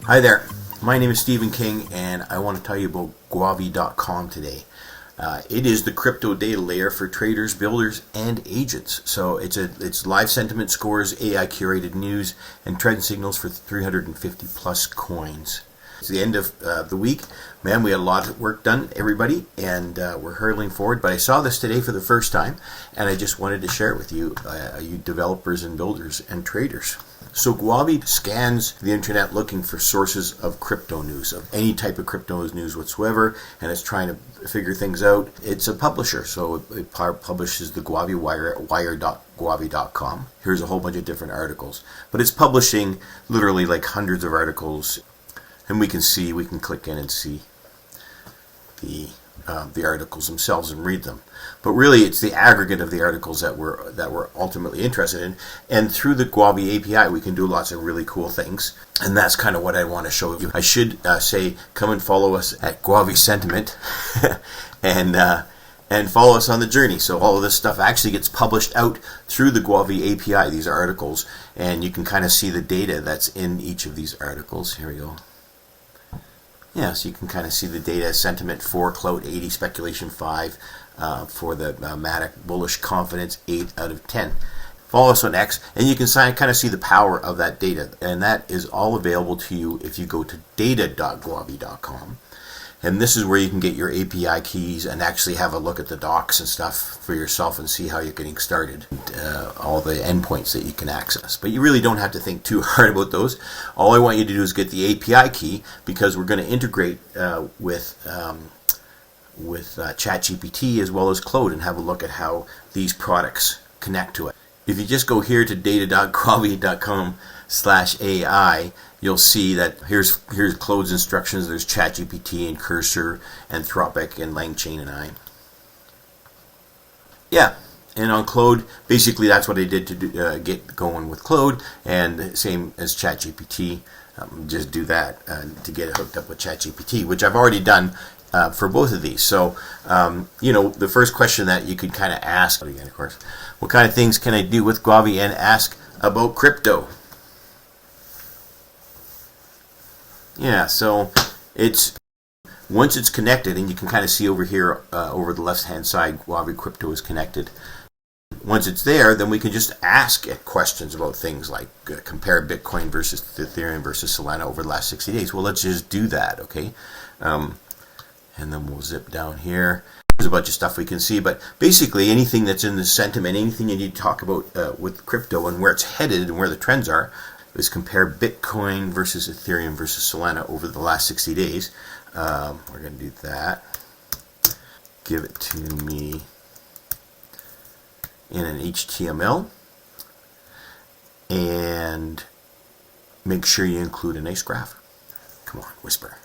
Hi there, my name is Stephen King and I want to tell you about Guavy.com today. It is the crypto data layer for traders, builders, and agents. So it's live sentiment scores, AI curated news, and trend signals for 350 plus coins. It's the end of the week. Man, we had a lot of work done, everybody, and we're hurtling forward. But I saw this today for the first time, and I just wanted to share it with you, you developers and builders and traders. So Guavy scans the internet looking for sources of crypto news, of any type of crypto news whatsoever, and it's trying to figure things out. It's a publisher, so it publishes the Guavy wire at wire.guavy.com. Here's a whole bunch of different articles. But it's publishing literally like hundreds of articles, and we can click in and see the articles themselves and read them. But really, it's the aggregate of the articles that we're ultimately interested in. And through the Guavy API, we can do lots of really cool things. And that's kind of what I want to show you. I should say, come and follow us at Guavy Sentiment, and follow us on the journey. So all of this stuff actually gets published out through the Guavy API. These articles, and you can kind of see the data that's in each of these articles. Here we go. Yeah, so you can kind of see the data: sentiment 4, clout 80, speculation 5, for the Matic bullish confidence 8 out of 10. Follow us on X, and you can kind of see the power of that data, and that is all available to you if you go to data.guavy.com. And this is where you can get your API keys and actually have a look at the docs and stuff for yourself and see how you're getting started, all the endpoints that you can access. But you really don't have to think too hard about those. All I want you to do is get the API key, because we're going to integrate with ChatGPT as well as Claude and have a look at how these products connect to it. If you just go here to data.guavy.com/AI, you'll see that here's Claude's instructions. There's ChatGPT and Cursor, Anthropic, and LangChain and I. Yeah, and on Claude, basically that's what I did to get going with Claude, and same as ChatGPT. Just do that to get it hooked up with ChatGPT, which I've already done for both of these. So, the first question that you could kind of ask, again, of course, what kind of things can I do with Guavy and ask about crypto? Yeah, so once it's connected, and you can kind of see over here, over the left-hand side, Guavy Crypto is connected. Once it's there, then we can just ask it questions about things like compare Bitcoin versus Ethereum versus Solana over the last 60 days. Well, let's just do that, okay? And then we'll zip down here. There's a bunch of stuff we can see, but basically anything that's in the sentiment, anything you need to talk about with crypto and where it's headed and where the trends are, is compare Bitcoin versus Ethereum versus Solana over the last 60 days. We're going to do that. Give it to me in an HTML, and make sure you include a nice graph. Come on, whisper.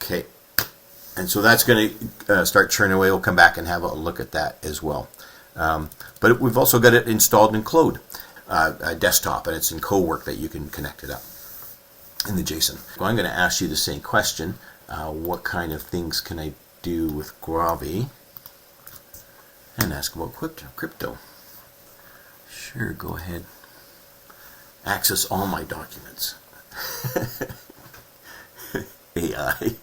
Okay. And so that's going to start churning away. We'll come back and have a look at that as well. But we've also got it installed in Claude desktop, and it's in CoWork that you can connect it up in the JSON. Well, I'm going to ask you the same question. What kind of things can I do with Guavy? And ask about crypto. Sure, go ahead. Access all my documents. AI.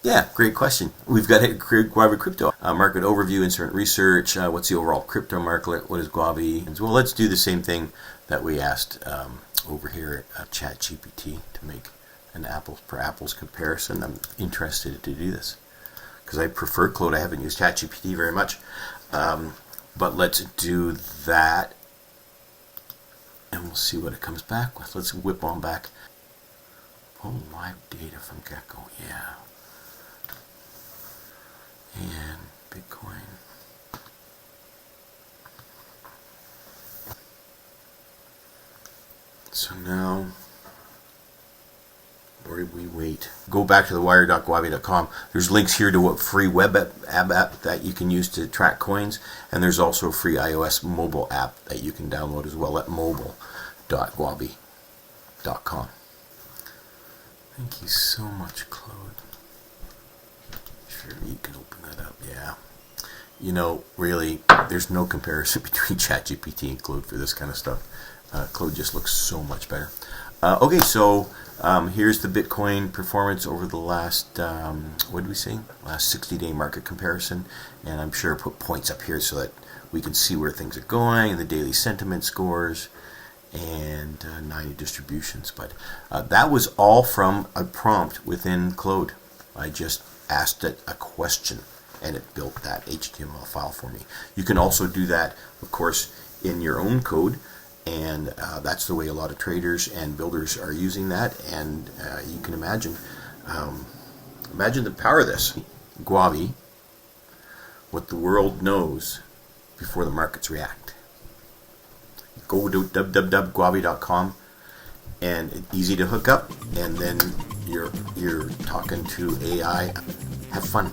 Yeah, great question. We've got a Guavy Crypto market overview, insert research. What's the overall crypto market? What is Guavy? Well, let's do the same thing that we asked over here at ChatGPT to make an apples per apples comparison. I'm interested to do this because I prefer Claude. I haven't used ChatGPT very much, but let's do that, and we'll see what it comes back with. Let's whip on back. Oh, live data from Gecko. Yeah. And Bitcoin. So now, where did we wait? Go back to the wire.guavy.com. There's links here to a free web app that you can use to track coins, and there's also a free iOS mobile app that you can download as well at mobile.guavy.com. Thank you so much, Claude. Sure, you can open that up. Yeah. Really, there's no comparison between ChatGPT and Claude for this kind of stuff. Claude just looks so much better. Okay, so here's the Bitcoin performance over the last, what did we say? Last 60-day market comparison. And I'm sure I put points up here so that we can see where things are going, the daily sentiment scores, and 90 distributions. But that was all from a prompt within Claude. I just asked it a question, and it built that HTML file for me. You can also do that, of course, in your own code. And that's the way a lot of traders and builders are using that. And you can imagine the power of this. Guavy, what the world knows before the markets react. Go to www.guavy.com, and it's easy to hook up. And then you're talking to AI. Have fun.